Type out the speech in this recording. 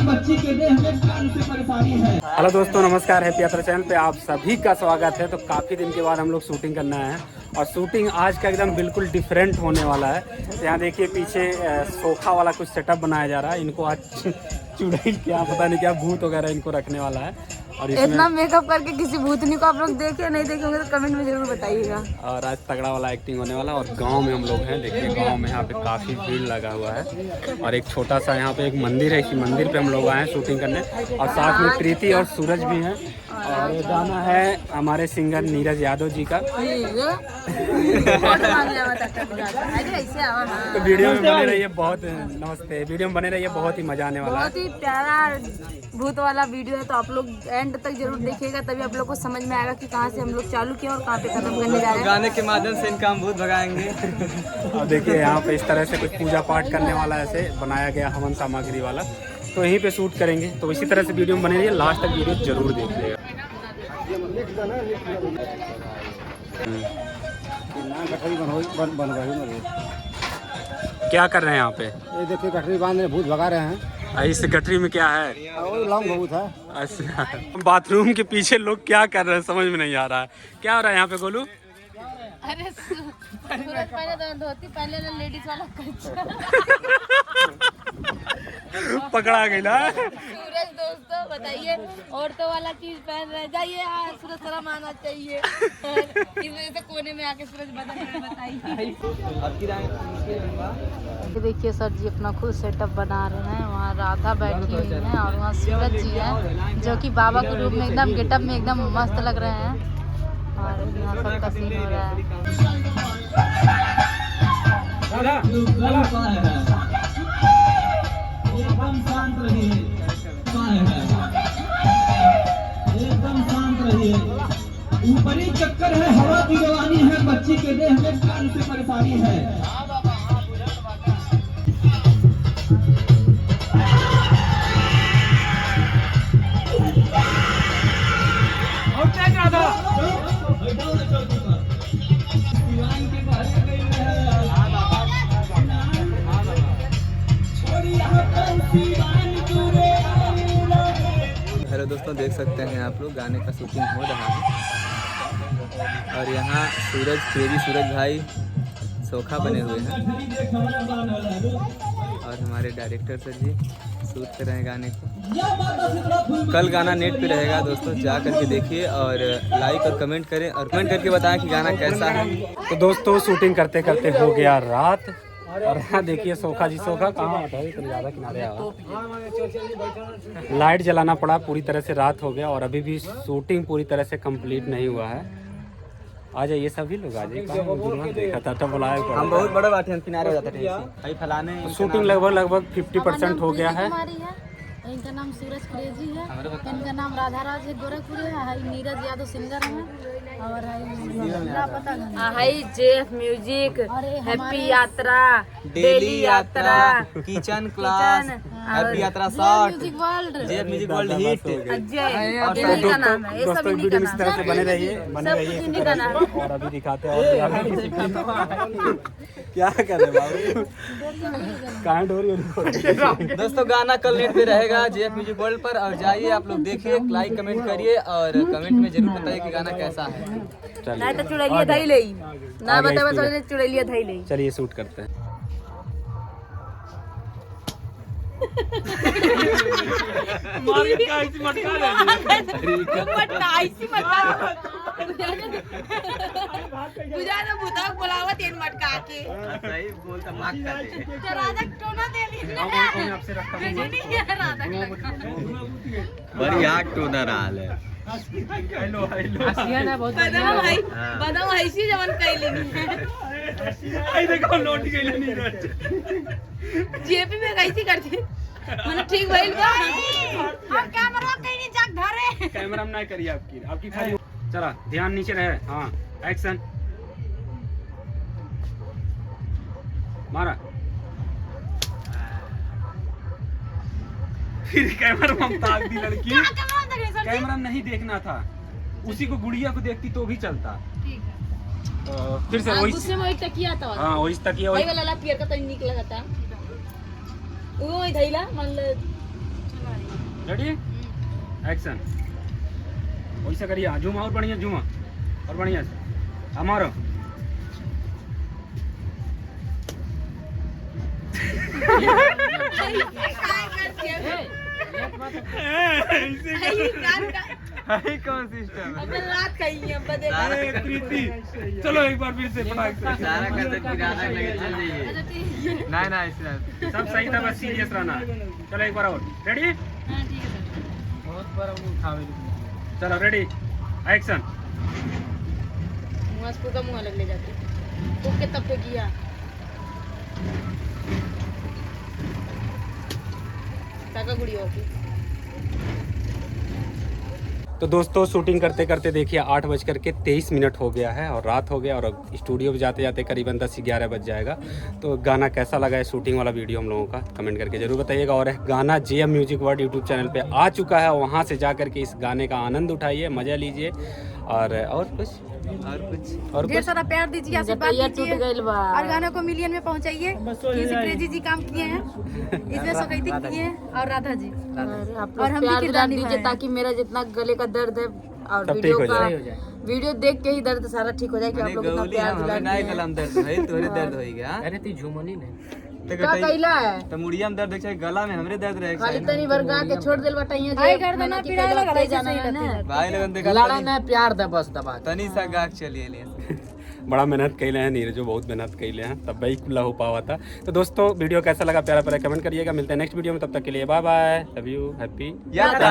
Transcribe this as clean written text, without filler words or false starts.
बच्ची के देह में कान से परेशानी है। हेलो दोस्तों, नमस्कार। हैप्पी यात्रा चैनल पे आप सभी का स्वागत है। तो काफ़ी दिन के बाद हम लोग शूटिंग करना है और शूटिंग आज का एकदम बिल्कुल डिफरेंट होने वाला है। तो यहाँ देखिए पीछे सोखा वाला कुछ सेटअप बनाया जा रहा है। इनको आज चुड़ैल क्या पता नहीं क्या भूत वगैरह इनको रखने वाला है। और इतना मेकअप करके किसी भूतनी को आप लोग देखे या नहीं देखे होंगे तो कमेंट में जरूर बताइएगा। और आज तगड़ा वाला एक्टिंग होने वाला। और गांव में हम लोग हैं, देखिए गांव में यहाँ पे काफ़ी भीड़ लगा हुआ है। और एक छोटा सा यहाँ पे एक मंदिर है, इसी मंदिर पे हम लोग आए हैं शूटिंग करने। और साथ में प्रीति और सूरज भी हैं। और ये गाना है हमारे सिंगर नीरज यादव जी का। तो वीडियो में बने रहिए, बहुत नमस्ते। वीडियो में बने रहिए, बहुत ही मजा आने वाला है। बहुत ही प्यारा भूत वाला वीडियो है, तो आप लोग एंड तक जरूर देखिएगा, तभी आप लोग को समझ में आएगा कि कहाँ से हम लोग चालू किया और कहाँ पे खत्म करने जा रहे हैं। गाने के माध्यम से इनका हम भूत भगाएंगे। और देखिए यहाँ पे इस तरह से कुछ पूजा पाठ करने वाला ऐसे बनाया गया हवन सामग्री वाला, तो यहीं पे शूट करेंगे। तो इसी तरह से वीडियो में बने रहिए, लास्ट तक वीडियो जरूर देखिएगा। क्या कर रहे हैं यहाँ पे? ये देखिए गठरी बांध रहे, भूत भगा रहे हैं। इस गठरी में क्या है? लौंग भूत है। अच्छा, बाथरूम के पीछे लोग क्या कर रहे हैं समझ में नहीं आ रहा है। क्या हो रहा है यहाँ पे गोलू? अरे सूरज पहले तो धोती पहले ना लेडीज वाला पकड़ा गई ना। सूरज दोस्तों बताइए, औरतों वाला चीज पहन रहे जाइए। सूरज शर्म आना चाहिए। इस वजह से कोने में आके सूरज बदल रहे। बताइए। देखिए सर जी अपना खुद सेटअप बना रहे हैं। वहाँ राधा बैठी हुई है और वहाँ सूरज जी हैं, जो कि बाबा के रूप में एकदम गेटअप में एकदम मस्त लग रहे हैं। और यहाँ सबका सीन हो रहा है। एकदम शांत रहिए, एकदम शांत रहिए। ऊपरी चक्कर है, हवा की जवानी है, बच्ची के देह में कान से परेशानी है। हेलो दोस्तों, देख सकते हैं आप लोग गाने का शूटिंग हो रहा है। और यहाँ सूरज क्रेजी सूरज भाई सोखा बने हुए हैं और हमारे डायरेक्टर सर जी शूट कर रहे हैं गाने को। कल गाना नेट पे रहेगा दोस्तों, जा करके देखिए और लाइक और कमेंट करें और कमेंट करके बताएं कि गाना कैसा है। तो दोस्तों शूटिंग करते करते हो गया रात। और यहाँ देखिए सोखा जी, सोखा कहाँ हटा है, ज़्यादा किनारे आओ। लाइट जलाना पड़ा, पूरी तरह से रात हो गया और अभी भी शूटिंग पूरी तरह से कंप्लीट नहीं हुआ है। आ जाइए सभी लोग, आ जाइए। देखा था तो बुलाया पड़ा। हम बहुत बड़े बात हैं, किनारे हो जाते हैं फलाने। शूटिंग लगभग 50% हो गया है। इनका नाम सूरज क्रेजी है, इनका नाम राधा राज है, गोरखपुर है। नीरज यादव सिंगर है और जेफ म्यूजिक, हैप्पी यात्रा, डेली यात्रा, किचन क्लास, हैप्पी यात्रा shot, Jeff music world hit. दोस्तों वीडियो में इस तरह से बने रहिए और अभी दिखाते हैं क्या कर रहे बाबू। कहाँ डोरी दोस्तों गाना कल नेट पे रहेगा जेएफ म्यूजिक वर्ल्ड पर। और जाइए आप लोग देखिए, लाइक कमेंट करिए और कमेंट में जरूर बताइए कि गाना कैसा है। नहीं तो चुड़ैलिया धई ले ना बतावे, चुड़ैलिया धई ले। चलिए शूट करते हैं। बढ़िया टोनर आल है। जेपी में कैसी करती मैंने ठीक भइल बा। हम कैमरा कहीं नहीं जाग धरे। कैमरा में नहीं करिए, आपकी खाली चला ध्यान नीचे रहे। हाँ एक्शन मारा। फिर कैमरा में ताक दी लड़की। कैमरा में नहीं देखना था, उसी को गुड़िया को देखती तो भी चलता। फिर से वही दूसरे में वही तकिया था। हाँ वही तकिया, वही वाला पियर का तो निक लगता। वो वही धइला मान ले रेडी एक्शन। वैसे करिए, झूमा और बढ़िया, झूमा और बढ़िया से हमारो। कौन सिस्टम है? प्रीति चलो एक बार फिर से फटाक से। सारा करते किराना लगे चल जाइए। नहीं ना इस सब सही था, बस सीरियस रहना। चलो एक बार और, रेडी चलो रेडी एक्शन। मुँह अलग ले जाते फूक के तब किया। गुड़ी होगी। तो दोस्तों शूटिंग करते करते देखिए 8:23 हो गया है और रात हो गया और अब स्टूडियो में जाते जाते करीबन 10-11 बज जाएगा। तो गाना कैसा लगा है शूटिंग वाला वीडियो हम लोगों का कमेंट करके जरूर बताइएगा। और गाना JM music world YouTube channel पे आ चुका है, वहाँ से जा करके इस गाने का आनंद उठाइए, मज़ा लीजिए। और कुछ ढेर सारा प्यार दीजिए, आशीर्वाद दीजिए और गाने को मिलियन में पहुंचाइए। क्रेजी जी काम किए हैं, इसमें सकैती किए हैं और राधा जी और हम भी किरदार दीजिए ताकि मेरा जितना गले का दर्द है और वीडियो देख के ही दर्द सारा ठीक हो जाए। कि आप लोग इतना प्यार दर्द होइगा। अरे ती झुमनी ने का कैला है तो मुड़िया में दर्द देख गला में हमरे दर्द रहे खाली तनी भरगा के छोड़ देल बटाइए जे करना पिराए लगा जाना है ना भाई लोगन देखा लड़ा ना प्यार दे बस दबा तनी सा गाक चलिए ले। बड़ा मेहनत कैले हैं नीरजो, बहुत मेहनत कैले हैं तब भाई खुला हो पावा था। तो दोस्तों वीडियो कैसा लगा प्यारा प्यारा कमेंट करिएगा। मिलते हैं नेक्स्ट वीडियो में, तब तक के लिए bye bye, love you, happy यात्रा।